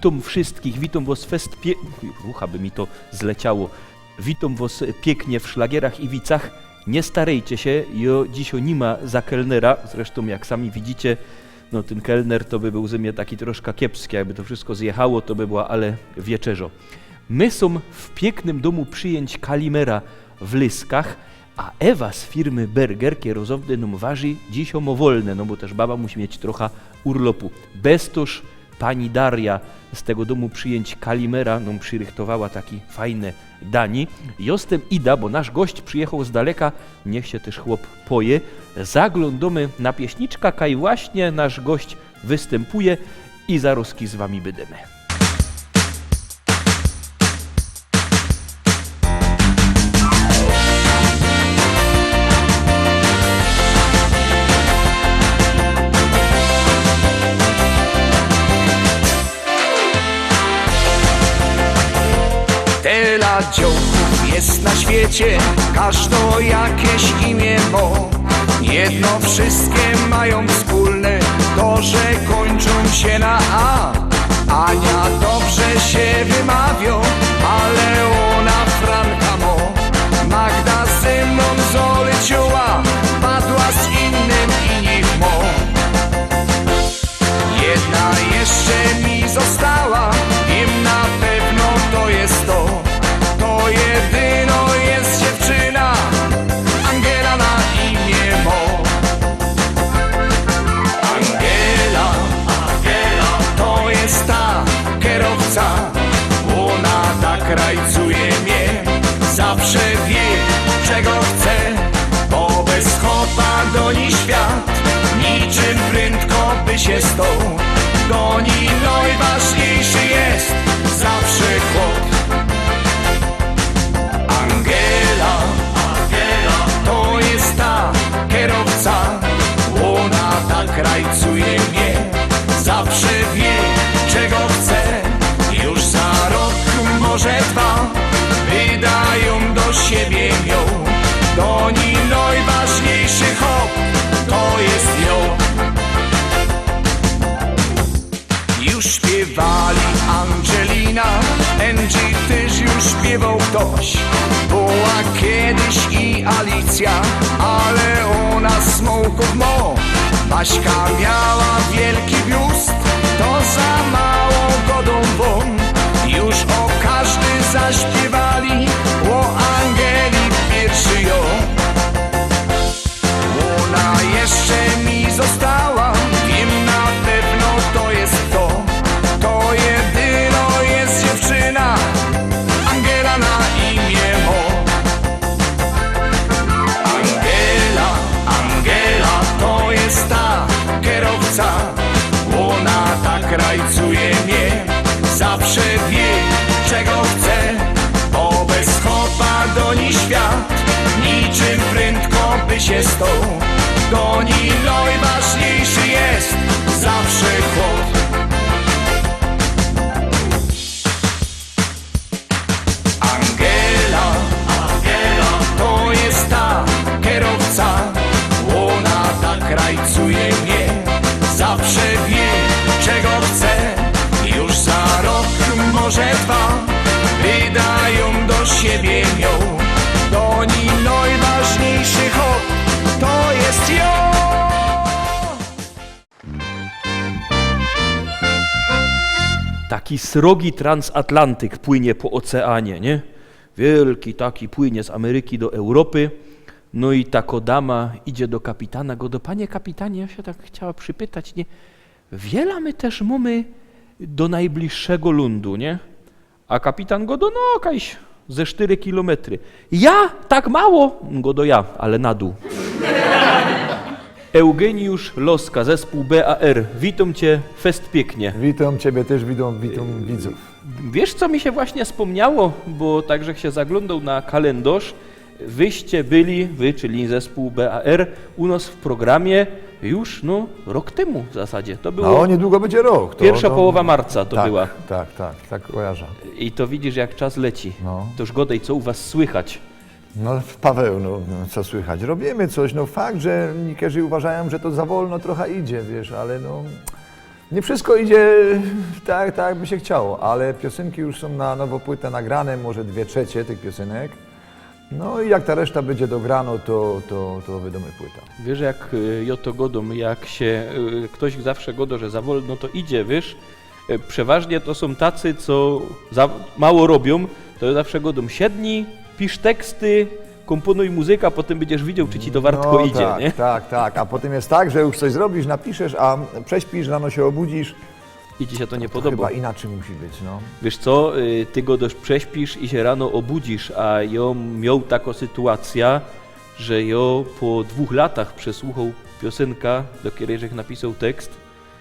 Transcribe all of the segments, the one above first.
Witam wszystkich, witam was Ucha by mi to zleciało. Witam was pięknie w szlagierach i wicach. Nie starejcie się, jo dzisiaj nie ma za kelnera. Zresztą jak sami widzicie, no ten kelner to by był ze mnie taki troszkę kiepski. Jakby to wszystko zjechało, to by była ale wieczerzo. My są w pięknym domu przyjęć Kalimera w Lyskach, a Ewa z firmy Berger, kierowcy nam waży dziś o wolne, no bo też baba musi mieć trochę urlopu. Bestoż pani Daria z tego domu przyjęć Kalimera nam przyrychtowała taki fajne dani. Jestem Ida, bo nasz gość przyjechał z daleka, niech się też chłop poje. Zaglądamy na pieśniczka, kaj właśnie nasz gość występuje i zaroski z wami będziemy. Tyle dziołków jest na świecie, każdo jakieś imię mo. Jedno wszystkie mają wspólne, to że kończą się na A. Ania dobrze się wymawią, ale ona Franka mo. Magda ze mną zoleciała, padła z innym i niech mo. Jedna jeszcze mi została, wiem na pewno to jest to. To jedyno jest dziewczyna, Angela na imię mo. Angela, to jest ta kierowca. Ona tak rajcuje mnie, zawsze wie czego chce. Bo bez chopa do niej świat, niczym prędko by się stał. Do niej najważniejszy jest zawsze chłop. Angela, to jest ta kierowca. Ona tak rajcuje mnie, zawsze wie czego chce. Już za rok, może dwa, wydają do siebie ją. Do niej najważniejszy hop, to jest ją. Już śpiewali Angelina, Angie też już śpiewał ktoś. Była kiedyś i Alicja, ale ona smoków mo. Baśka miała wielki biust, to za mało godą won. Już o każdy zaśpiewali, o Angeli pierwszy ją. Ona jeszcze mi została, wiem na pewno to jest to. To jedyno jest dziewczyna, Angela na imię mo. Angela, to jest ta kierowca. Ona tak rajcuje mnie, zawsze wie czego chce. Bo bez chopa do niej świat, niczym prędko by się stał. Do niej najważniejszy jest zawsze chłop. Angela, to jest ta kierowca. Ona tak rajcuje mnie, zawsze wie czego chce. Już za rok, może dwa, wydają do siebie ją. Do niej najważniejszy hop, to jest ją. Taki srogi transatlantyk płynie po oceanie, nie? Wielki taki płynie z Ameryki do Europy. No i taka dama idzie do kapitana, go do panie kapitanie, ja się tak chciała przypytać, nie? Wiele my też mamy do najbliższego lądu, nie? A kapitan go do no kajś ze 4 kilometry. Ja? Tak mało? Go do ja, ale na dół. Eugeniusz Loska, zespół BAR. Witam cię, fest pięknie. Witam ciebie też, witam widzów. Wiesz, co mi się właśnie wspomniało, bo także się zaglądał na kalendarz. Wyście byli, wy, czyli zespół BAR, u nas w programie już rok temu w zasadzie. To było No niedługo będzie rok. pierwsza połowa marca to tak, była. Tak kojarzę. I to widzisz, jak czas leci. No. Toż godej, co u was słychać? No Paweł, co słychać? Robimy coś, fakt, że niektórzy uważają, że to za wolno trochę idzie, wiesz, ale Nie wszystko idzie tak jakby się chciało, ale piosenki już są na nową płytę nagrane, może 2/3 tych piosenek. No i jak ta reszta będzie dograno, to wiadomo płyta. Wiesz, jak to godą, jak się ktoś zawsze godo, że za wolno to idzie, wiesz, przeważnie to są tacy, co za mało robią, to zawsze godą siedni, pisz teksty, komponuj muzykę, a potem będziesz widział, czy ci to wartko idzie, tak, nie? Tak. A potem jest tak, że już coś zrobisz, napiszesz, a prześpisz, rano się obudzisz. I ci się to nie To podoba. chyba inaczej musi być, no. Wiesz co, ty go dość prześpisz i się rano obudzisz, a ją miał taką sytuację, że ją po 2 latach przesłuchał piosenka, do której żech napisał tekst.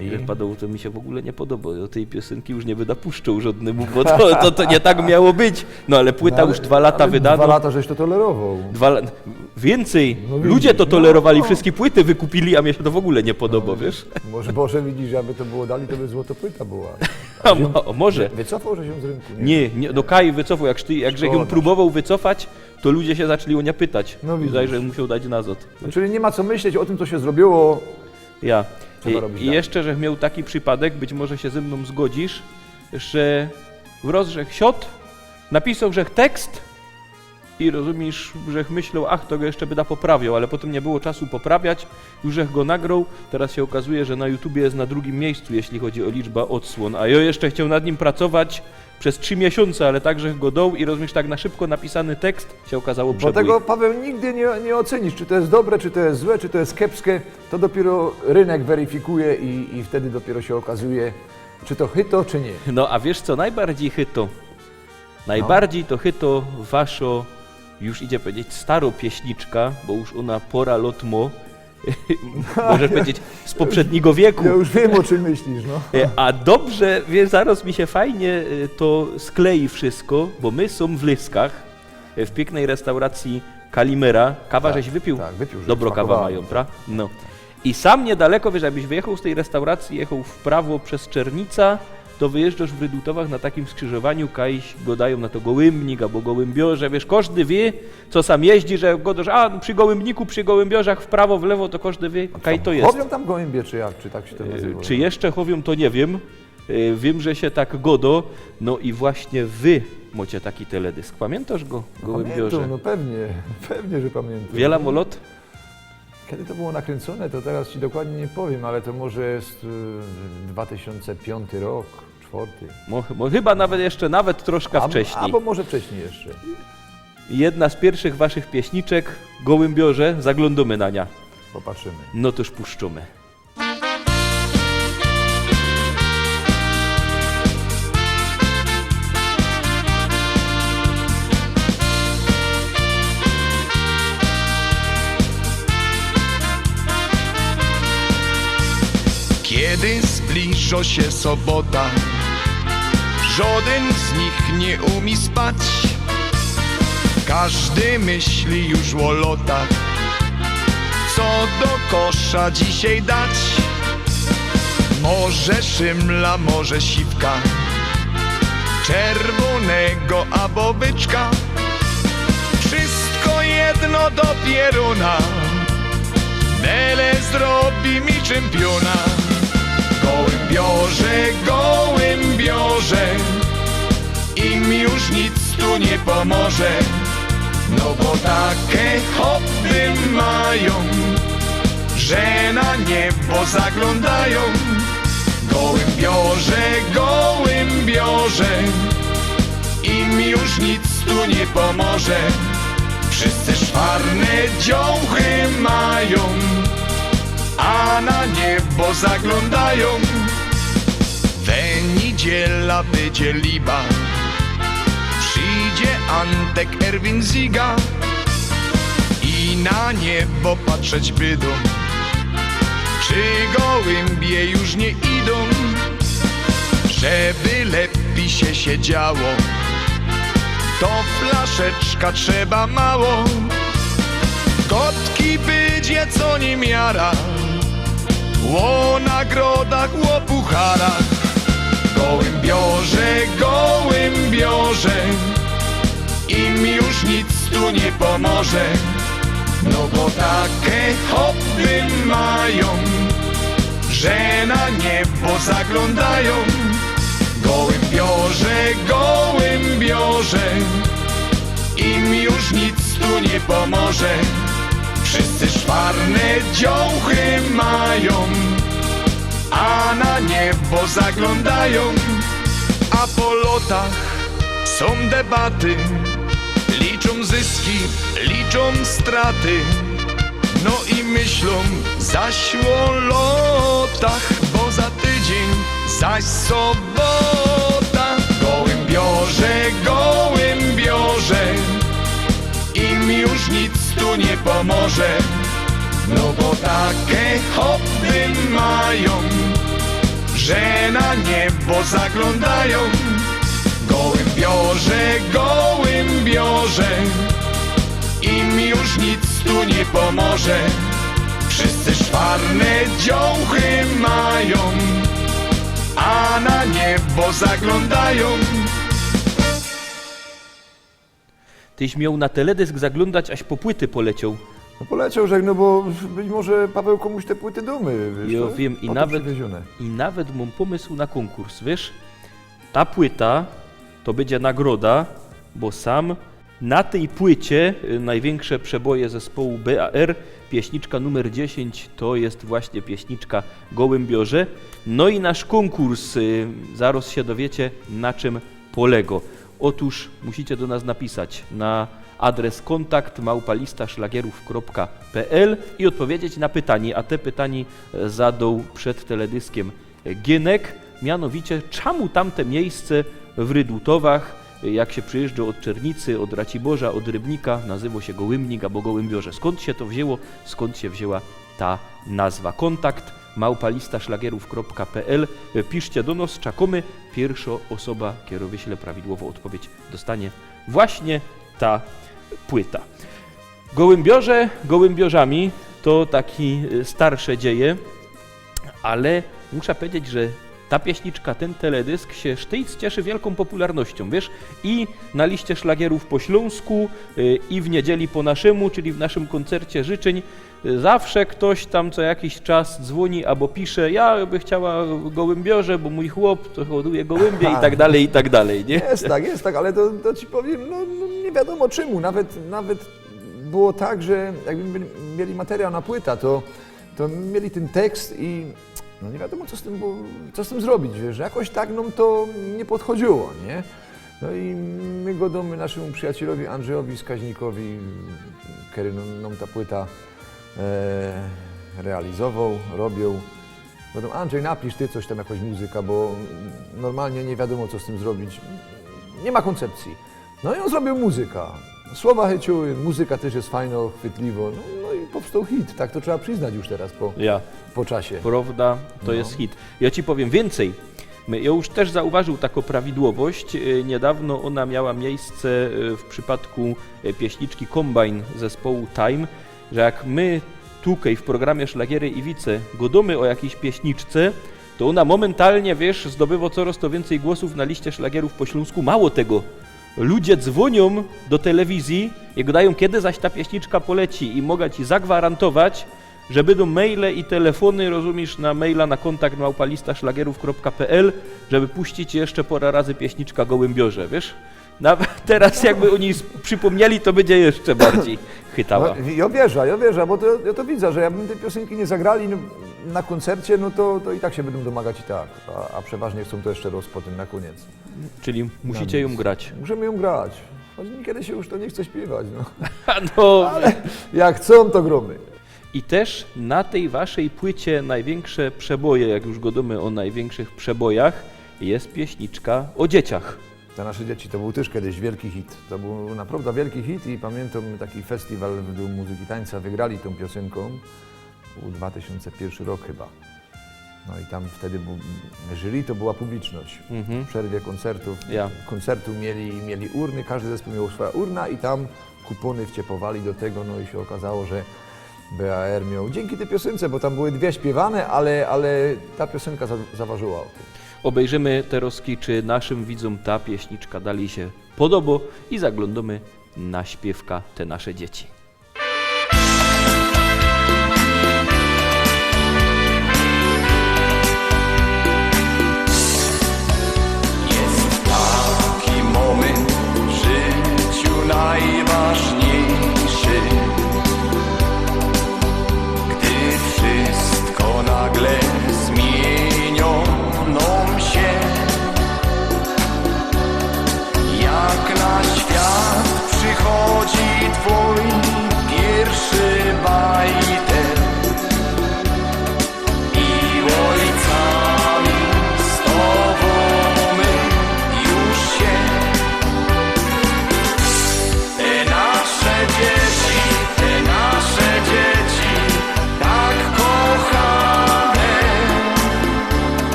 I wypadało, to mi się w ogóle nie podoba. Do tej piosenki już nie będę puszczał żadnemu, bo to nie tak miało być. No ale płyta już 2 lata wydano. 2 lata żeś to tolerował. Więcej. No widzisz, Ludzie to no, tolerowali, no. wszystkie płyty wykupili, a mnie się to w ogóle nie podoba, wiesz? Może widzisz, aby to było dali, to by złotopłyta była. A może. Wycofał, że się z rynku? Nie, do Kai wycofał, jakże ją Szkoda. próbował wycofać, to ludzie się zaczęli o nie pytać. No widzisz. Że musiał dać nazot. Czyli nie ma co myśleć o tym, co się zrobiło. Ja. Trzeba robić I dalej. jeszcze, że miał taki przypadek, być może się ze mną zgodzisz, że w rozrzech siot napisał, że tekst i rozumiesz, że myślał, ach, to go jeszcze by poprawiał, ale potem nie było czasu poprawiać, już żech go nagrał, teraz się okazuje, że na YouTubie jest na 2. miejscu, jeśli chodzi o liczbę odsłon, a ja jeszcze chciał nad nim pracować przez 3 miesiące, ale także go dał i rozumiesz, tak na szybko napisany tekst się okazało Bo przebój. tego, Paweł, nigdy nie ocenisz, czy to jest dobre, czy to jest złe, czy to jest kiepskie. To dopiero rynek weryfikuje i wtedy dopiero się okazuje, czy to chyto, czy nie. No a wiesz co, najbardziej chyto? Najbardziej to chyto waszo, już idzie powiedzieć, staro pieśniczka, bo już ona pora lotmo, możesz powiedzieć, z poprzedniego wieku. Ja już wiem, o czym myślisz, no. A dobrze, wiesz, zaraz mi się fajnie to sklei wszystko, bo my są w Lyskach, w pięknej restauracji Kalimera. Kawa Tak, żeś wypił? tak, wypił, że Dobro kawa smakowała. mają, prawda? No. I sam niedaleko, wiesz, jakbyś wyjechał z tej restauracji, jechał w prawo przez Czernica, to wyjeżdżasz w Rydutowach na takim skrzyżowaniu, kajś go dają na to Gołębnik albo Gołębiorze, wiesz, każdy wie, co sam jeździ, że godosz, a przy Gołębniku, przy Gołębiorzach w prawo, w lewo, to każdy wie, kaj to jest. Chowią tam gołębie, czy jak, czy tak się to nazywa? Czy jeszcze chowią, to nie wiem. Wiem, że się tak godo. No i właśnie wy macie taki teledysk. Pamiętasz go, Gołębiorze? Pamiętam, no pewnie, że pamiętam. Wiela molot? Kiedy to było nakręcone, to teraz ci dokładnie nie powiem, ale to może jest 2005 rok, 4. Chyba nawet troszkę wcześniej. Albo może wcześniej jeszcze. Jedna z pierwszych waszych pieśniczek, Gołębiorze, zaglądamy na nią. Popatrzymy. No toż puszczamy. Kiedy zbliża się sobota, żaden z nich nie umie spać. Każdy myśli już o lotach, co do kosza dzisiaj dać. Może szymla, może siwka, czerwonego albo byczka. Wszystko jedno do pieruna, byle zrobi mi czempiona. Gołębiorze, im już nic tu nie pomoże. No bo takie hobby mają, że na niebo zaglądają. Gołębiorze, im już nic tu nie pomoże. Wszyscy szwarne dziołchy mają, a na niebo zaglądają. We niedziela będzie liba, przyjdzie Antek Erwin Ziga i na niebo patrzeć bydą, czy gołębie już nie idą. Żeby lepiej się siedziało, to flaszeczka trzeba mało. Kotki będzie co nie miara, o nagrodach, o pucharach. Gołębiorze, im już nic tu nie pomoże. No bo takie hobby mają, że na niebo zaglądają. Gołębiorze, im już nic tu nie pomoże. Wszyscy szwarne dziołchy mają, a na niebo zaglądają. A po lotach są debaty, liczą zyski, liczą straty. No i myślą zaś o lotach, bo za tydzień zaś sobota. Gołębiorze, im już nic tu nie pomoże. No bo takie hobby mają, że na niebo zaglądają. Gołębiorze, im już nic tu nie pomoże. Wszyscy szwarne dziołchy mają, a na niebo zaglądają. Tyś miał na teledysk zaglądać, aż po płyty poleciał. No poleciał, że no bo być może Paweł komuś te płyty dumy, wiesz, Ja to wiem po to przywiezione. i nawet mam pomysł na konkurs, wiesz? Ta płyta to będzie nagroda, bo sam na tej płycie największe przeboje zespołu BAR, pieśniczka numer 10 to jest właśnie pieśniczka Gołębiorze. No i nasz konkurs, zaraz się dowiecie na czym polega. Otóż musicie do nas napisać na adres kontakt@listaszlagierów.pl i odpowiedzieć na pytanie, a te pytanie zadał przed teledyskiem Gienek, mianowicie czemu tamte miejsce w Rydutowach, jak się przyjeżdża od Czernicy, od Raciborza, od Rybnika, nazywa się Gołębnik albo Gołębiorze. Skąd się to wzięło? Skąd się wzięła ta nazwa? kontakt@listaszlagierów.pl. Piszcie do nas, czekamy. Pierwsza osoba, która wyśle prawidłową odpowiedź, dostanie właśnie ta płyta. Gołębiorze gołębiorzami to taki starsze dzieje, ale muszę powiedzieć, że ta pieśniczka, ten teledysk się sztyc cieszy wielką popularnością, wiesz? I na liście szlagierów po śląsku, i w niedzieli po naszemu, czyli w naszym koncercie życzeń, zawsze ktoś tam co jakiś czas dzwoni albo pisze, ja by chciała Gołębiorze, bo mój chłop to hoduje gołębie i tak dalej, nie? Jest tak, ale to ci powiem, no nie wiadomo czemu. Nawet było tak, że jakby mieli materiał na płyta, to mieli ten tekst i no nie wiadomo co z tym zrobić, wiesz, że jakoś tak nam to nie podchodziło, nie? No i my go damy naszemu przyjacielowi Andrzejowi Skaźnikowi, który nam ta płyta realizował, robił. Potem Andrzej, napisz ty coś tam, jakaś muzyka, bo normalnie nie wiadomo co z tym zrobić. Nie ma koncepcji. No i on zrobił muzyka. Słowa chyciły, muzyka też jest fajna, chwytliwa. No i powstał hit, tak to trzeba przyznać już teraz po czasie. Prawda, to jest hit. Ja ci powiem więcej. Ja już też zauważył taką prawidłowość. Niedawno ona miała miejsce w przypadku pieśniczki Combine zespołu Time, że jak my tutaj w programie Szlagiery i Wice godamy o jakiejś pieśniczce, to ona momentalnie, wiesz, zdobywa coraz to więcej głosów na liście szlagierów po śląsku. Mało tego, ludzie dzwonią do telewizji i gadają, kiedy zaś ta pieśniczka poleci i mogę ci zagwarantować, że będą maile i telefony, rozumiesz, na maila na kontakt@listaszlagierów.pl, żeby puścić jeszcze parę razy pieśniczka Gołębiorze, wiesz? Nawet teraz jakby oni przypomnieli, to będzie jeszcze bardziej chytała. No, ja wierzę, bo ja to widzę, że jakby tej piosenki nie zagrali na koncercie, no to i tak się będą domagać i tak, a przeważnie chcą to jeszcze raz potem na koniec. Czyli musicie ją grać. Musimy ją grać, choć niekiedy się już to nie chce śpiewać, no. No. Ale jak chcą, to gromy. I też na tej waszej płycie największe przeboje, jak już godamy o największych przebojach, jest pieśniczka o dzieciach. Za nasze dzieci to był też kiedyś wielki hit. To był naprawdę wielki hit i pamiętam taki festiwal w Domu Muzyki i Tańca, wygrali tą piosenką. Był 2001 rok chyba. No i tam wtedy jury to była publiczność. W przerwie koncertu mieli urny, każdy zespół miał swoja urna i tam kupony wciepowali do tego, no i się okazało, że BAR miał dzięki tej piosence, bo tam były dwie śpiewane, ale ta piosenka zaważyła o tym. Obejrzymy te rozki, czy naszym widzom ta pieśniczka dalej się podoba i zaglądamy na śpiewka Te nasze dzieci.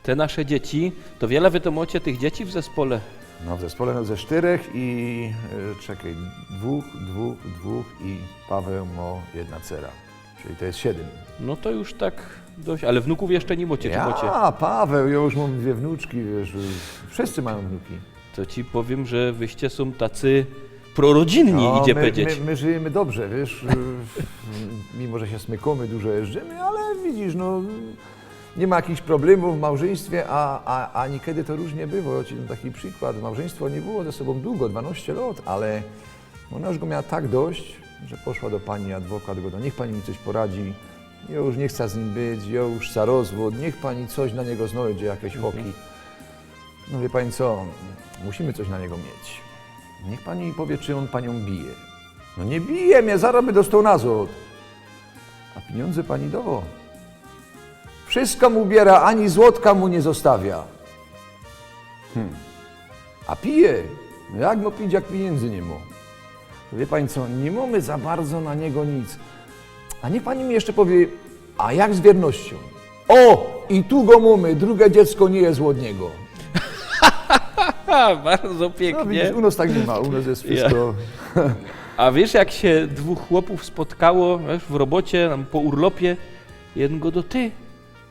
te nasze dzieci, to wiele wy to macie tych dzieci w zespole. No w zespole no ze 4 i czekaj, 2 i Paweł ma 1 dcera, czyli to jest 7. No to już tak dość, ale wnuków jeszcze nie macie, czy macie? Ja, Paweł, ja już mam 2 wnuczki, wiesz, wszyscy mają wnuki. To ci powiem, że wyście są tacy prorodzinni, idzie powiedzieć. My żyjemy dobrze, wiesz, mimo że się smykamy, dużo jeżdżymy, ale widzisz, no nie ma jakichś problemów w małżeństwie, a niekiedy to różnie bywa. Ja ci dam taki przykład, małżeństwo nie było ze sobą długo, 12 lat, ale ona już go miała tak dość, że poszła do pani adwokat, go niech pani mi coś poradzi, ja już nie chcę z nim być, ja już chcę rozwód, niech pani coś na niego znajdzie, jakieś hoki. No wie pani co, musimy coś na niego mieć. Niech pani mi powie, czy on panią bije. No nie bije mnie, zaraz by dostał nazot. A pieniądze pani dało. Wszystko mu biera, ani złotka mu nie zostawia. A pije. No jak ma pić, jak pieniędzy nie ma? To wie pani co, nie mamy za bardzo na niego nic. A niech pani mi jeszcze powie, a jak z wiernością? O, i tu go mamy, drugie dziecko nie jest od niego. Bardzo No pięknie. widzisz, u nas tak nie ma, u nas jest wszystko... A wiesz, jak się 2 chłopów spotkało, wiesz, w robocie, tam po urlopie, jeden go do ty.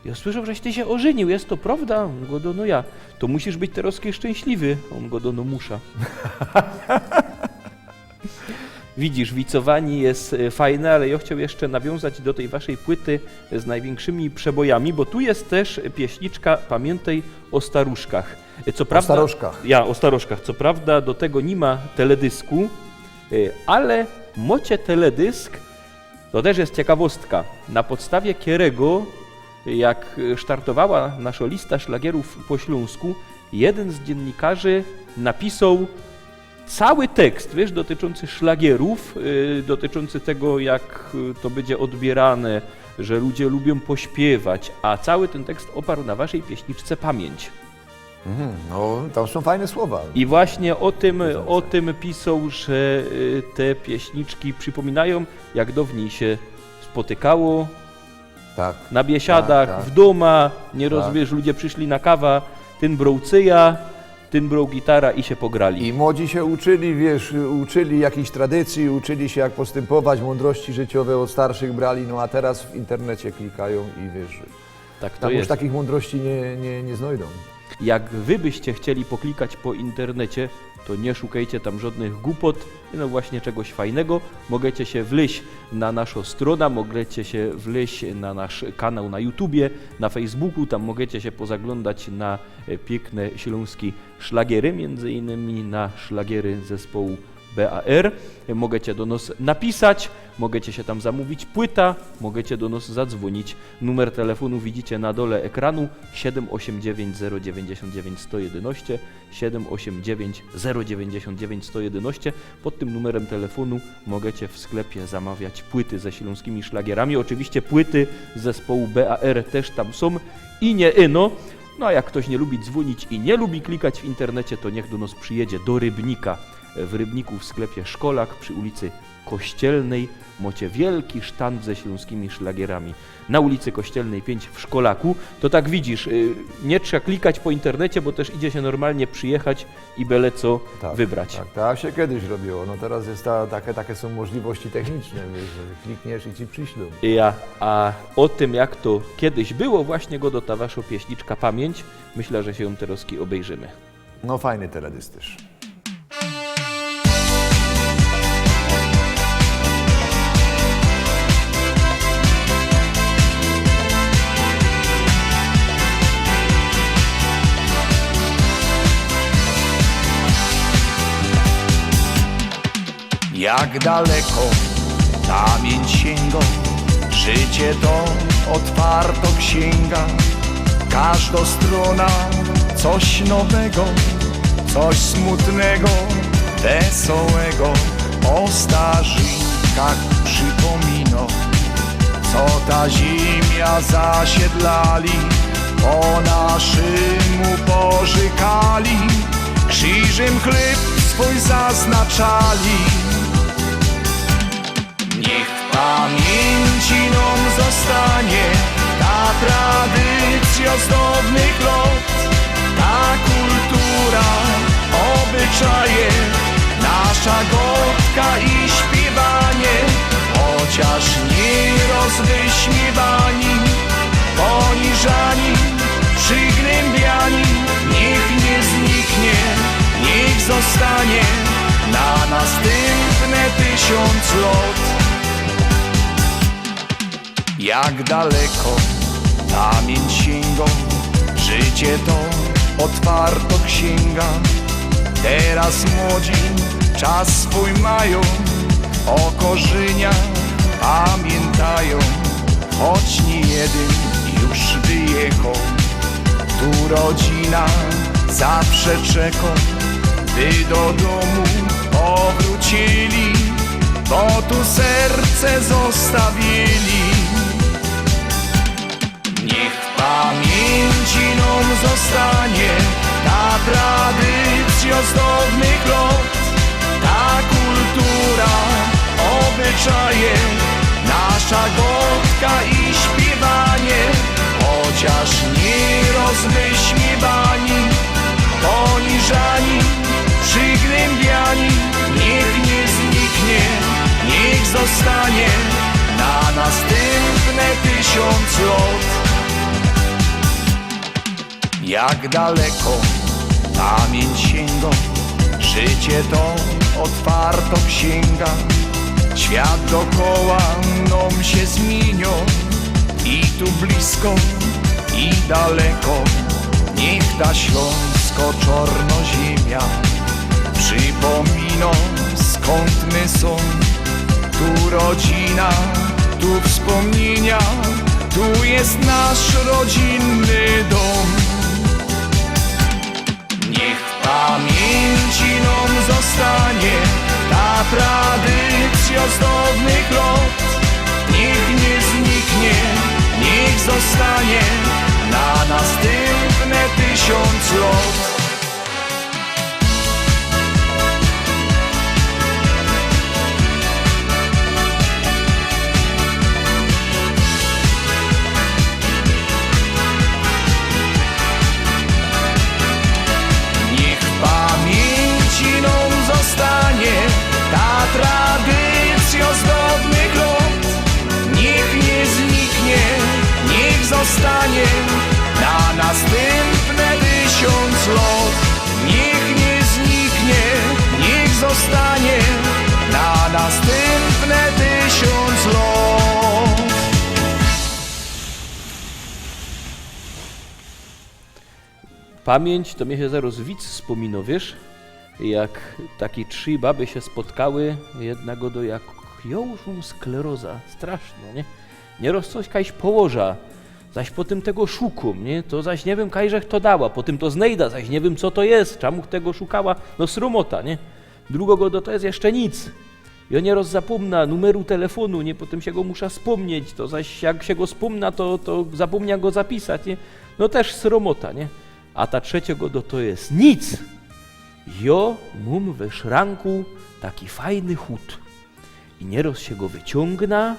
Ja słyszę, żeś ty się ożenił, jest to prawda? On go do no ja. To musisz być teraz szczęśliwy. On go do no musza. Widzisz, wicowanie jest fajne, ale ja chciał jeszcze nawiązać do tej waszej płyty z największymi przebojami, bo tu jest też pieśniczka Pamiętaj o staruszkach. Co prawda, starożkach. Ja, o starożkach. Co prawda do tego nie ma teledysku, ale mocie teledysk, to też jest ciekawostka. Na podstawie Kierego, jak startowała nasza lista szlagierów po śląsku, jeden z dziennikarzy napisał cały tekst, wiesz, dotyczący szlagierów, dotyczący tego, jak to będzie odbierane, że ludzie lubią pośpiewać, a cały ten tekst oparł na waszej pieśniczce Pamięć. No, tam są fajne słowa. I właśnie o tym pisał, że te pieśniczki przypominają, jak dawniej się spotykało, Tak. na biesiadach, Tak, tak. w doma, nieraz, Tak. wiesz, ludzie przyszli na kawę, ten brał cyja, ten brał gitara i się pograli. I młodzi się uczyli, wiesz, uczyli jakichś tradycji, uczyli się jak postępować, mądrości życiowe od starszych brali, no a teraz w internecie klikają i wiesz, Tak to tam już jest. takich mądrości nie znajdą. Jak wy byście chcieli poklikać po internecie, to nie szukajcie tam żadnych głupot, no właśnie czegoś fajnego. Możecie się wleźć na naszą stronę, możecie się wleźć na nasz kanał na YouTubie, na Facebooku, tam możecie się pozaglądać na piękne śląskie szlagiery, między innymi na szlagiery zespołu BAR. Możecie do nas napisać, możecie się tam zamówić płyta, możecie do nas zadzwonić. Numer telefonu widzicie na dole ekranu 789 099 111 789 099 111. Pod tym numerem telefonu możecie w sklepie zamawiać płyty ze śląskimi szlagierami. Oczywiście płyty zespołu BAR też tam są i nie ino. No a jak ktoś nie lubi dzwonić i nie lubi klikać w internecie, to niech do nas przyjedzie do Rybnika. W Rybniku w sklepie Szkolak przy ulicy Kościelnej macie wielki sztand ze śląskimi szlagierami. Na ulicy Kościelnej 5 w Szkolaku, to tak widzisz, nie trzeba klikać po internecie, bo też idzie się normalnie przyjechać i byle co wybrać. Tak się kiedyś robiło, no teraz jest takie są możliwości techniczne, wiesz, że klikniesz i ci przyślą. A o tym, jak to kiedyś było, właśnie go do ta wasza pieśniczka Pamięć, myślę, że się ją teraz obejrzymy. No fajny teledysk też. Jak daleko pamięć sięga, życie to otwarto księga. Każda strona coś nowego, coś smutnego, wesołego. O starzynkach przypomina, co ta ziemia zasiedlali, o naszymu pożykali, krzyżem chleb swój zaznaczali. Niech w pamięci nam zostanie ta tradycja ozdobnych lot. Ta kultura, obyczaje, nasza gotka i śpiewanie, chociaż nieraz wyśmiewani, poniżani, przygnębiani, niech nie zniknie, niech zostanie na następne 1000 lat. Jak daleko pamięć sięga, życie to otwarto księga. Teraz młodzi czas swój mają, o korzeniach pamiętają, choć nie jeden już wyjechał. Tu rodzina zawsze czeka, by do domu powrócili, bo tu serce zostawili. Niech w pamięci nam zostanie ta tradycja ozdobnych lat, ta kultura, obyczaje, nasza gotka i śpiewanie, chociaż nieraz wyśmiewani, poniżani, przygnębiani, niech nie zniknie, niech zostanie na następne 1000 lat. Jak daleko pamięć sięga, życie to otwarto księga. Świat dookoła nam się zmienią, i tu blisko, i daleko. Niech ta śląsko-czarnoziemia przypomina, skąd my są. Tu rodzina, tu wspomnienia, tu jest nasz rodzinny dom. Niech w pamięci nam zostanie ta tradycja ozdobnych lat. Niech nie zniknie, niech zostanie na następne 1000 lat. Zostanie ta tradycja ozdobnych lat. Niech nie zniknie, niech zostanie na następne 1000 lat. Niech nie zniknie, niech zostanie na następne 1000 lat. Pamięć to mnie się zaraz widz wspomina, wiesz? Jak takie 3 baby się spotkały, jedna go do jak jążą skleroza, straszno, nie? Nieraz coś kaś położa, zaś potem tego szukam, nie? To zaś nie wiem, kajżech to dała, potem to znajda, zaś nie wiem, co to jest, czemu tego szukała, no sromota, nie? Drugiego do to jest jeszcze nic. Ja nieraz zapomna numeru telefonu, nie? Potem się go muszę wspomnieć, to zaś jak się go wspomna, to zapomnia go zapisać, nie? No też sromota, nie? A ta trzeciego do to jest nic. Jo mam we szranku taki fajny chód i nieraz się go wyciągna,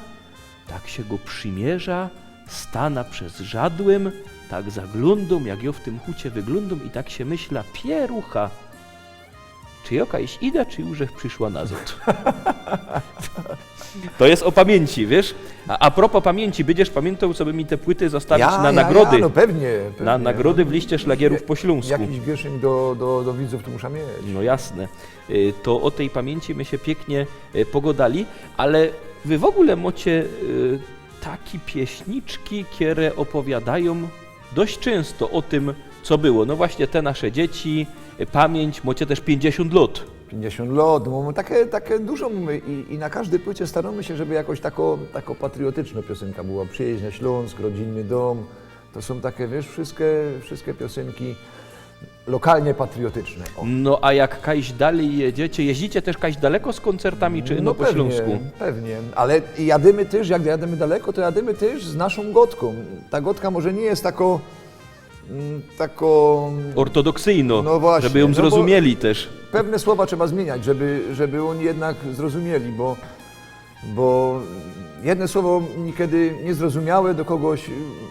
tak się go przymierza, stana przez żadłem, tak zaglądam, jak jo w tym hucie wyglądam i tak się myśla, pierucha, czy jakaś ida, czy już przyszła nazad. To jest o pamięci, wiesz? A propos pamięci, będziesz pamiętał, co by mi te płyty zostawić na nagrody. No pewnie. Na nagrody w liście szlagierów po śląsku. Jakiś wierszyń do widzów tu muszę mieć. No jasne. To o tej pamięci my się pięknie pogodali, ale wy w ogóle macie takie pieśniczki, które opowiadają dość często o tym, co było. No właśnie te nasze dzieci, pamięć, macie też 50 lat. 50 lat, no mamy takie dużo mamy i na każdej płycie staramy się, żeby jakoś taką patriotyczna piosenka była. Przyjeźdź na Śląsk, rodzinny dom. To są takie, wiesz, wszystkie piosenki lokalnie patriotyczne. O. No a jak kaś dalej jedziecie, jeździcie też kaś daleko z koncertami, czy no po pewnie, Śląsku? Pewnie, ale jadymy też, jak jadymy daleko, to jadymy też z naszą gotką. Ta gotka może nie jest taką Ortodoksyjno, no właśnie, żeby ją no zrozumieli też. Pewne słowa trzeba zmieniać, żeby oni jednak zrozumieli, bo bo jedno słowo niekiedy niezrozumiałe do kogoś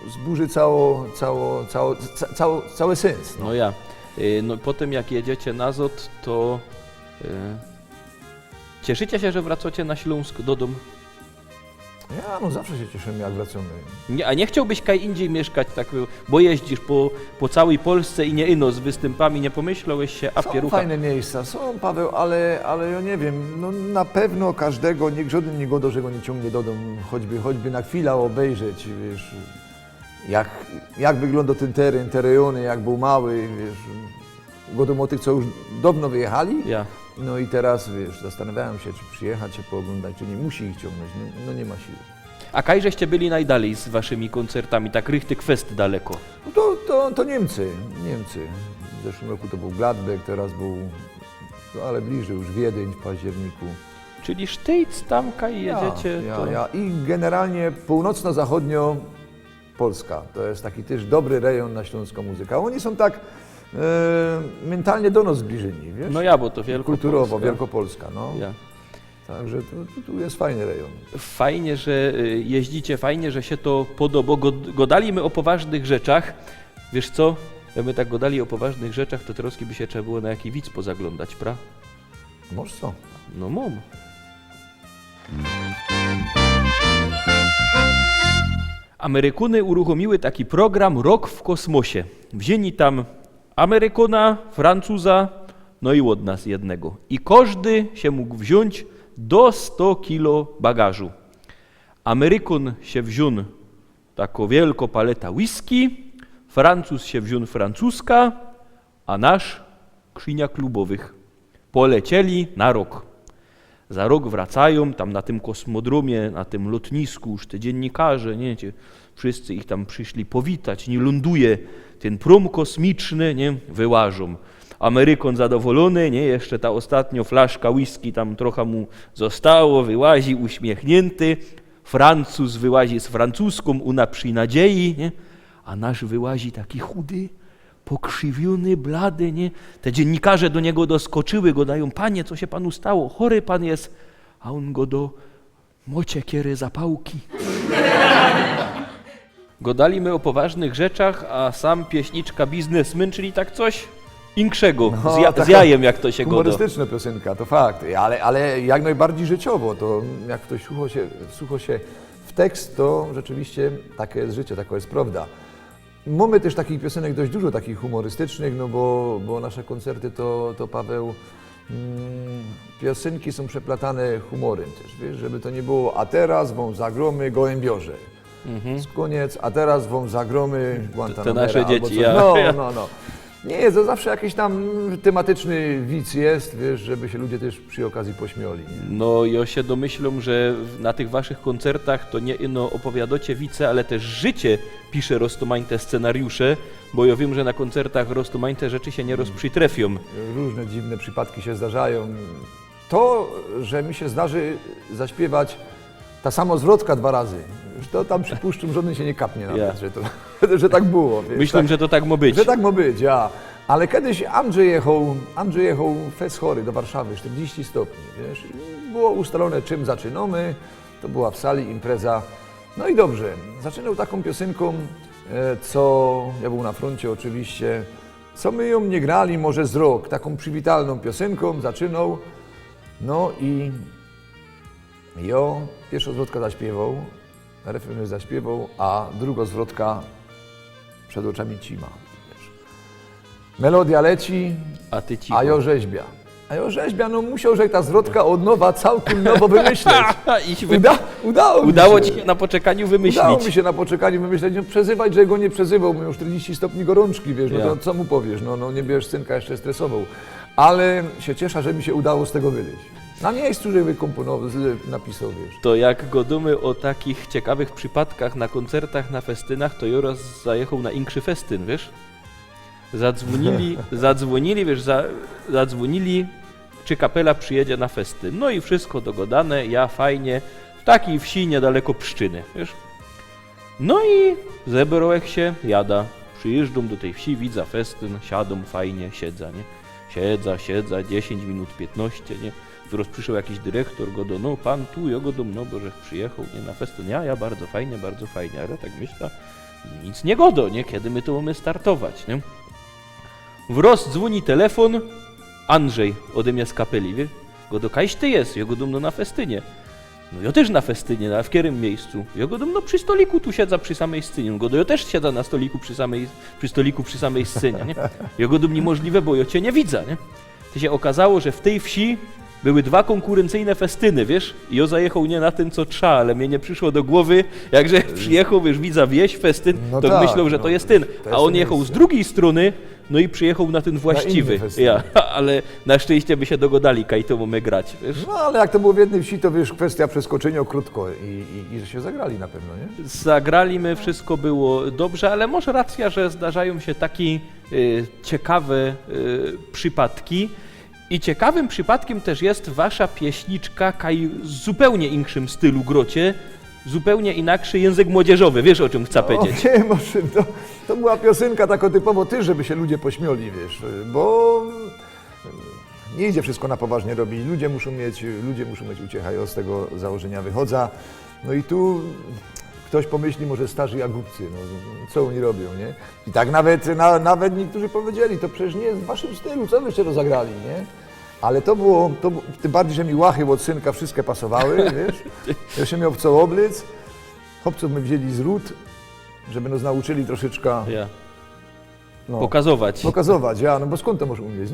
zburzy cały sens. No ja. No potem jak jedziecie na ZOT, to cieszycie się, że wracacie na Śląsk do domu? Ja no zawsze się cieszymy, jak wracamy. A nie chciałbyś kaj indziej mieszkać, tak, bo jeździsz po całej Polsce i nie ino z występami, nie pomyślałeś się, a Są pierucha... fajne miejsca, są, Paweł, ale ja nie wiem, no na pewno każdego, niech żaden nie godo, że go nie ciągnie do domu, choćby na chwilę obejrzeć, wiesz, jak wygląda ten teren, te rejony, jak był mały, wiesz, godą o tych, co już dawno wyjechali, Ja. no i teraz, wiesz, zastanawiałem się, czy przyjechać, czy pooglądać, czy nie musi ich ciągnąć, no nie ma siły. A kaj żeście byli najdalej z waszymi koncertami, tak richtig kwest daleko? No to Niemcy. W zeszłym roku to był Gladbeck, teraz był, no ale bliżej już Wiedeń w październiku. Czyli Sztyc, tam kaj jedziecie, to... I generalnie północno-zachodnio Polska. To jest taki też dobry rejon na śląską muzykę. Oni są tak mentalnie do nas zbliżeni, wiesz? No ja, bo to Wielkopolska. Kulturowo, Wielkopolska, no. Ja. Także tu jest fajny rejon. Fajnie, że jeździcie, fajnie, że się to podoba. Godali my o poważnych rzeczach. Wiesz co? Jak my tak godali o poważnych rzeczach, to troszkę by się trzeba było na jaki widz pozaglądać, pra? Może co? No mam. Amerykuny uruchomiły taki program Rok w kosmosie. Wzięli tam Amerykona, Francuza, no i od nas jednego. I każdy się mógł wziąć do 100 kilo bagażu. Amerykon się wziął taką wielką paletę whisky, Francuz się wziął francuska, a nasz skrzynia klubowych. Polecieli na rok. Za rok wracają, tam na tym kosmodromie, na tym lotnisku, już te dziennikarze, nie, wszyscy ich tam przyszli powitać, nie ląduje ten prom kosmiczny, nie, wyłażą. Amerykon zadowolony, nie, jeszcze ta ostatnia flaszka whisky tam trochę mu zostało, wyłazi uśmiechnięty, Francuz wyłazi z francuską, una przy nadziei, nie, a nasz wyłazi taki chudy, pokrzywiony, blady, nie? Te dziennikarze do niego doskoczyły, go dają, panie, co się panu stało? Chory pan jest. A on go do mociekiery zapałki. Godali o poważnych rzeczach, a sam pieśniczka biznesmen, czyli tak coś inkszego, z jajem, jak to się godo. Humorystyczna piosenka, to fakt, ale jak najbardziej życiowo, to jak ktoś słucha się w tekst, to rzeczywiście takie jest życie, taka jest prawda. Mamy też takich piosenek dość dużo, takich humorystycznych, no bo nasze koncerty to Paweł, piosenki są przeplatane humorem też, wiesz, żeby to nie było, a teraz wam zagromy gołębiorze. Koniec, a teraz wam zagromy Guantanamera. Te nasze dzieci, No. Nie, to zawsze jakiś tam tematyczny widz jest, wiesz, żeby się ludzie też przy okazji pośmiali. Nie? No ja się domyślam, że na tych waszych koncertach to nie ino opowiadacie wice, ale też życie pisze roztomańte scenariusze, bo ja wiem, że na koncertach roztomańte rzeczy się nie rozprzytrefią. Różne dziwne przypadki się zdarzają. To, że mi się zdarzy zaśpiewać ta sama zwrotka 2 razy, to tam przypuszczam, żaden się nie kapnie nawet, że tak było. Wiesz, Myślę, że to tak ma być. Że tak ma być, ja. Ale kiedyś Andrzej jechał fest chory do Warszawy, 40 stopni, wiesz. I było ustalone, czym zaczynamy. To była w sali impreza. No i dobrze, zaczynał taką piosenką, co, ja był na froncie oczywiście, co my ją nie grali może z rok, taką przywitalną piosenką zaczynał. No i pierwsza zwrotka zaśpiewał, refren zaśpiewał, a druga zwrotka przed oczami cima. Wiesz. Melodia leci, A ty cicho. a ja rzeźbia. A ja rzeźbia, no musiał, że ta zwrotka od nowa, całkiem nowo wymyśleć. Udało ci się na poczekaniu wymyślić. Udało mi się na poczekaniu wymyśleć, no przezywać, że go nie przezywał, miał 40 stopni gorączki, wiesz, no to co mu powiesz, no nie bierzesz synka, jeszcze stresował. Ale się cieszę, że mi się udało z tego wyjść. Na miejscu, żeby komponował, napisał, wiesz. To jak godumy o takich ciekawych przypadkach na koncertach, na festynach, to Joras zajechał na inszy festyn, wiesz? Zadzwonili, czy kapela przyjedzie na festyn. No i wszystko dogadane, ja fajnie, w takiej wsi niedaleko Pszczyny, wiesz? No i zebrałem się, jada, przyjeżdżam do tej wsi, widzę festyn, siadą fajnie, siedza, nie? Siedza, 10 minut, 15, nie? przyszedł jakiś dyrektor, go do, no pan tu, ja go do, no bo że przyjechał, nie, na festyn, ja bardzo fajnie, ale tak myślę, nic nie godo, nie, kiedy my to mamy startować, nie. Wrost dzwoni telefon, Andrzej ode mnie z kapeli, wie, go do kajś ty jest, ja go do, no na festynie. No ja też na festynie, a w którym miejscu? Ja go no przy stoliku tu siedza przy samej scenie. Go ja też siedza na stoliku przy samej scenie, nie? Ja go niemożliwe, bo ja cię nie widzę, nie? To się okazało, że w tej wsi były 2 konkurencyjne festyny, wiesz? I ja zajechał nie na tym, co trzeba, ale mnie nie przyszło do głowy, jakże przyjechał, wiesz, widza wieś festyn, no to tak, myślał, że to jest ten. A on jechał z drugiej strony, no i przyjechał na ten właściwy. Ja, ale na szczęście by się dogodali, kaj to mamy grać, wiesz? No ale jak to było w jednej wsi, to wiesz, kwestia przeskoczenia krótko i że się zagrali na pewno, nie? Zagraliśmy, wszystko było dobrze, ale może racja, że zdarzają się takie ciekawe przypadki. I ciekawym przypadkiem też jest wasza pieśniczka, kaj w zupełnie innym stylu grocie, zupełnie inaczej język młodzieżowy. Wiesz, o czym chcę powiedzieć? Wiem o czym. To była piosenka tako typowo ty, żeby się ludzie pośmiali, wiesz, bo nie idzie wszystko na poważnie robić. Ludzie muszą mieć uciechę, ja z tego założenia wychodzę. No i tu ktoś pomyśli, może starzy jagódcy, no co oni robią, nie? I tak nawet niektórzy powiedzieli, to przecież nie jest w waszym stylu, co wyście rozagrali, nie? Ale to było, tym bardziej, że mi łachy od synka wszystkie pasowały, wiesz? Ja się miał w co oblic, chłopców my wzięli z ród, żeby nas nauczyli troszeczkę Ja. no, Pokazować. no bo skąd to możesz umieć?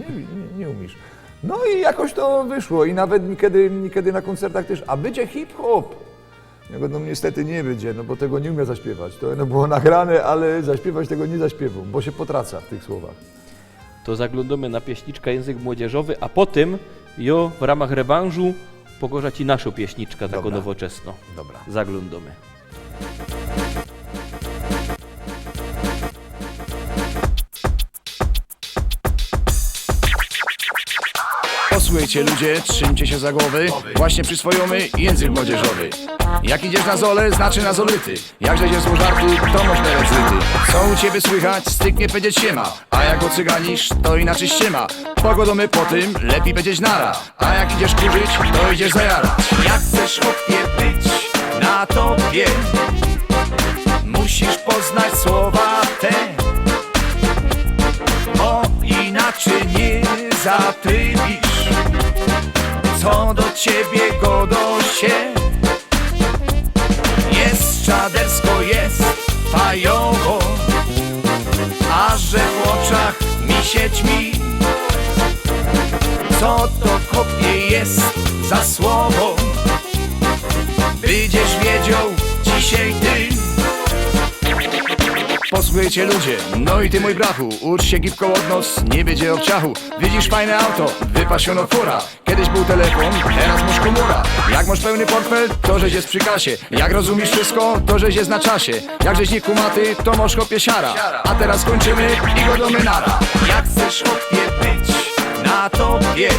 Nie umiesz. No i jakoś to wyszło i nawet niekiedy na koncertach też, a będzie hip-hop. Ja go, no niestety nie będzie, no bo tego nie umie zaśpiewać. To no, było nagrane, ale zaśpiewać tego nie zaśpiewał, bo się potraca w tych słowach. To zaglądamy na pieśniczkę język młodzieżowy, a potem jo w ramach rewanżu pogorza ci naszą pieśniczkę taką Dobra. nowoczesną. Dobra. Zaglądamy. Posłuchajcie ludzie, trzymcie się za głowy, właśnie przyswojomy język młodzieżowy. Jak idziesz na zole, znaczy na zolity. Jak żeś jest żarty, to można zryty. Co u ciebie słychać, styknie powiedzieć siema. A jak ocyganisz, to inaczej ściema. Pogodomy po tym, lepiej powiedzieć nara. A jak idziesz kurzyć, to idziesz zajarać. Jak chcesz chłopie być na topie, musisz poznać słowa te, bo inaczej nie zatrybisz. Co do ciebie godo się, jest czadersko, jest fajowo, a że w oczach mi się ćmi. Co to kopie jest za słowo, będziesz wiedział dzisiaj ty. Posłuchajcie ludzie, no i ty mój brachu, ucz się gipką od nos, nie będzie obciachu. Widzisz fajne auto, wypasiono fura. Kiedyś był telefon, teraz masz komura. Jak masz pełny portfel, to żeś jest przy kasie. Jak rozumiesz wszystko, to żeś jest na czasie. Jak żeś nie kumaty, to masz chłopie siara. A teraz kończymy i go do menara. Jak chcesz chłopie być na topie,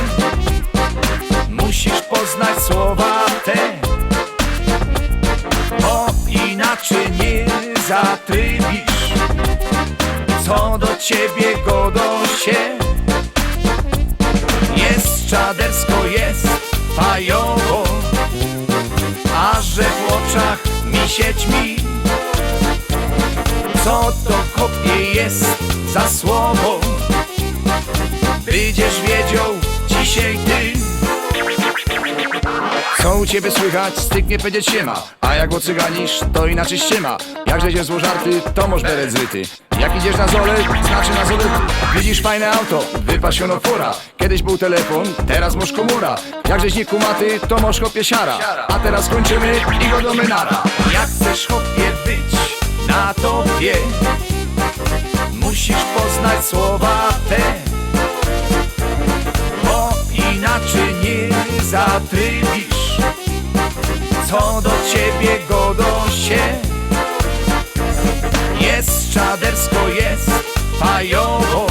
musisz poznać słowa te, bo inaczej nie zatrybisz. Co do ciebie godo się, jest czadersko, jest fajowo, a że w oczach mi się ćmi. Co to kopie jest za słowo, będziesz wiedział dzisiaj ty. Co u ciebie słychać, styknie powiedzieć siema. A jak ocyganisz, to inaczej ściema. Jak żeś jest żarty, to masz beret zryty. Jak idziesz na zole, znaczy na zolety. Widzisz fajne auto, wypasiono fura. Kiedyś był telefon, teraz masz komura. Jak żeś nie kumaty, to masz chłopie siara. A teraz kończymy i go do menara. Jak chcesz chłopie być na topie, musisz poznać słowa te, bo inaczej nie zatrybisz. Co do ciebie godo się, jest czadersko, jest fajowo,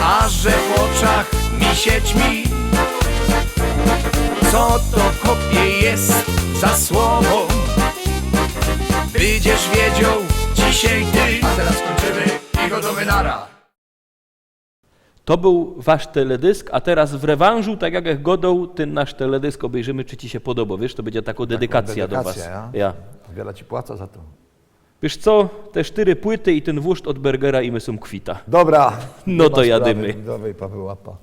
a że w oczach mi się ćmi. Co to kopie jest za słowo, będziesz wiedział dzisiaj ty. A teraz kończymy i go do menara. To był wasz teledysk, a teraz w rewanżu, tak jak godą, ten nasz teledysk obejrzymy, czy ci się podoba. Wiesz, to będzie taka dedykacja do was. Ja. Wiele ci płaca za to. Wiesz co, te 4 płyty i ten wóżd od Bergera i my są kwita. Dobra. No nie to ma jadymy. sprawy. Dawaj, Paweł Łapa.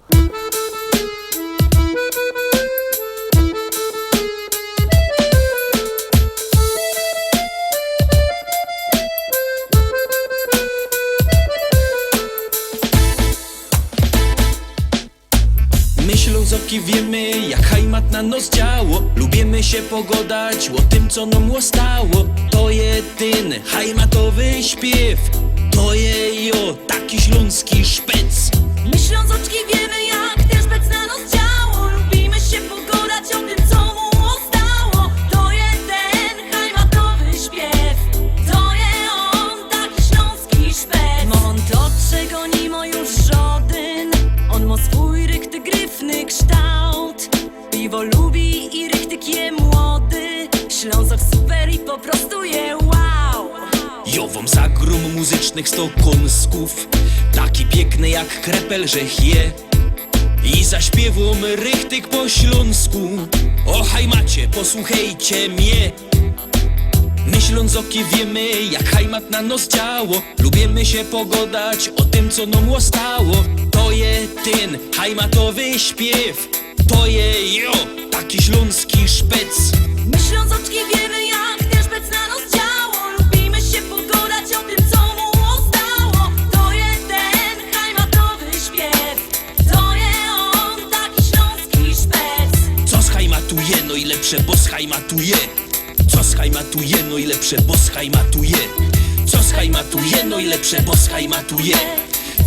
My Ślązoki wiemy, jak hajmat na nos działo. Lubimy się pogodać o tym, co nam łostało. To jedyny hajmatowy śpiew. To je jo, taki śląski szpec. My Ślązoczki wiemy, jak ten szpec na nos działo. Lubimy się pogodać o tym, co mu ostało. To jest ten hajmatowy śpiew. To je on, taki śląski szpec. On to, czego nie ma już żaden. On ma swój rychty, gryfny kształt. Piwo lubi i rychtyk je młody. Ślązok super i po prostu je wow. Jo wam zagrum muzycznych 100 kąsków. Taki piękny jak krepel, że je. I zaśpiewam rychtyk po śląsku. O hajmacie, posłuchajcie mnie. My Ślązoki wiemy, jak hajmat na nos działo. Lubimy się pogodać o tym, co nam ostało. To je ten hajmatowy śpiew. To je jo, taki śląski szpec. My Ślązoczki wiemy, jak ten szpec na nos działo. Lubimy się pogodać o tym, co mu ostało. To jest ten hajmatowy śpiew. To je on, taki śląski szpec. Co schajmatuje, no i lepsze, bo schajmatuje. Co schajmatuje, no i lepsze, bo schajmatuje. Co schajmatuje, no i lepsze, bo schajmatuje.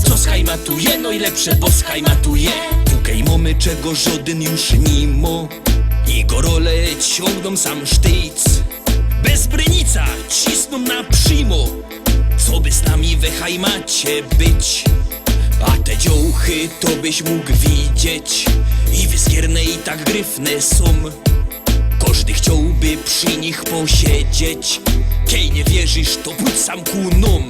Co schajmatuje, no i lepsze, bo schajmatuje. Tukaj mamy, czego żaden już nie ma. I gorole ciągną sam sztyc. Bez brynica cisną na przymo. Co by z nami we hajmacie być? A te dziołchy to byś mógł widzieć. I wyskierne i tak gryfne są. Każdy chciałby przy nich posiedzieć. Kiej nie wierzysz, to pójdź sam ku nom.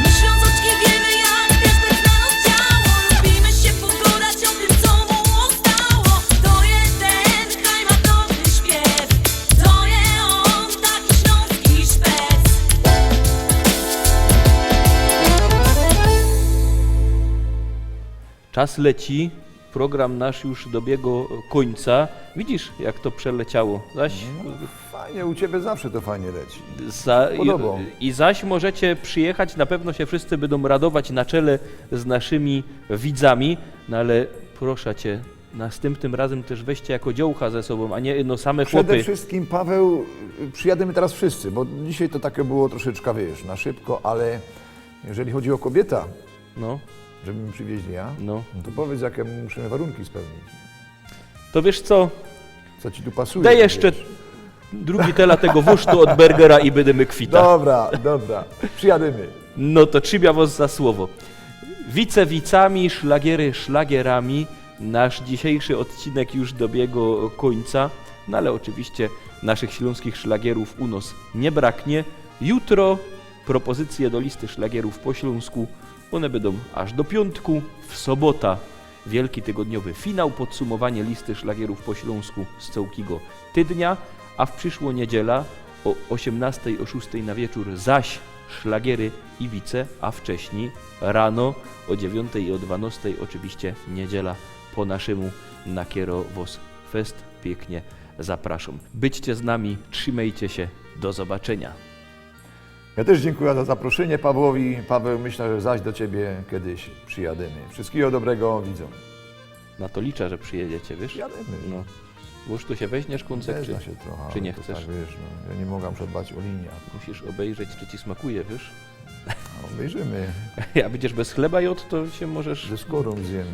My Ślązoczki wiemy, jak ten szpec na nos działo. Lubimy się pogodać o tym, co mu ostało. To jest ten hajmatowy śpiew. To je on, taki śląski szpec. Czas leci, program nasz już dobiegł końca. Widzisz, jak to przeleciało. Zaś, Fajnie, u ciebie zawsze to fajnie leci. za, i zaś możecie przyjechać, na pewno się wszyscy będą radować na czele z naszymi widzami, no ale proszę cię, następnym razem też weźcie jako dziołcha ze sobą, a nie no same Przede chłopy. wszystkim, Paweł, przyjadymy teraz wszyscy, bo dzisiaj to takie było troszeczkę, wiesz, na szybko, ale jeżeli chodzi o kobieta, No, żeby mi przywieźli ja, no. to powiedz, jakie musimy warunki spełnić. To wiesz co, Co ci tu pasuje? daj jeszcze wiesz. drugi tela tego wusztu od Bergera i będziemy kwita. Dobra, dobra, przyjadymy. No to trzymia was za słowo. Wicami, szlagiery szlagierami. Nasz dzisiejszy odcinek już dobiegł końca, no ale oczywiście naszych śląskich szlagierów u nas nie braknie. Jutro propozycje do listy szlagierów po śląsku, one będą aż do piątku. W sobota wielki tygodniowy finał, podsumowanie listy szlagierów po śląsku z całkiego tydnia, a w przyszłą niedziela o 18, o 6 na wieczór zaś szlagiery i wice, a wcześniej rano o 9 i o 12 oczywiście niedziela po naszemu na Kiero Wos Fest. Pięknie zapraszam. Byćcie z nami, trzymajcie się, Do zobaczenia. Ja też dziękuję za zaproszenie Pawłowi. Paweł, myślę, że zaś do Ciebie kiedyś przyjadymy. Wszystkiego dobrego widzom. Na to liczę, że przyjedziecie, wiesz? Jadymy. No. Bo już tu się weźmiesz, Kuncek, czy, Zezna się trochę, czy nie ale to chcesz? Tak, wiesz, no, ja nie mogę przedbać o linię. Musisz obejrzeć, czy ci smakuje, wiesz? Obejrzymy. Jak będziesz bez chleba jod, to się możesz... Ze skórą zjem.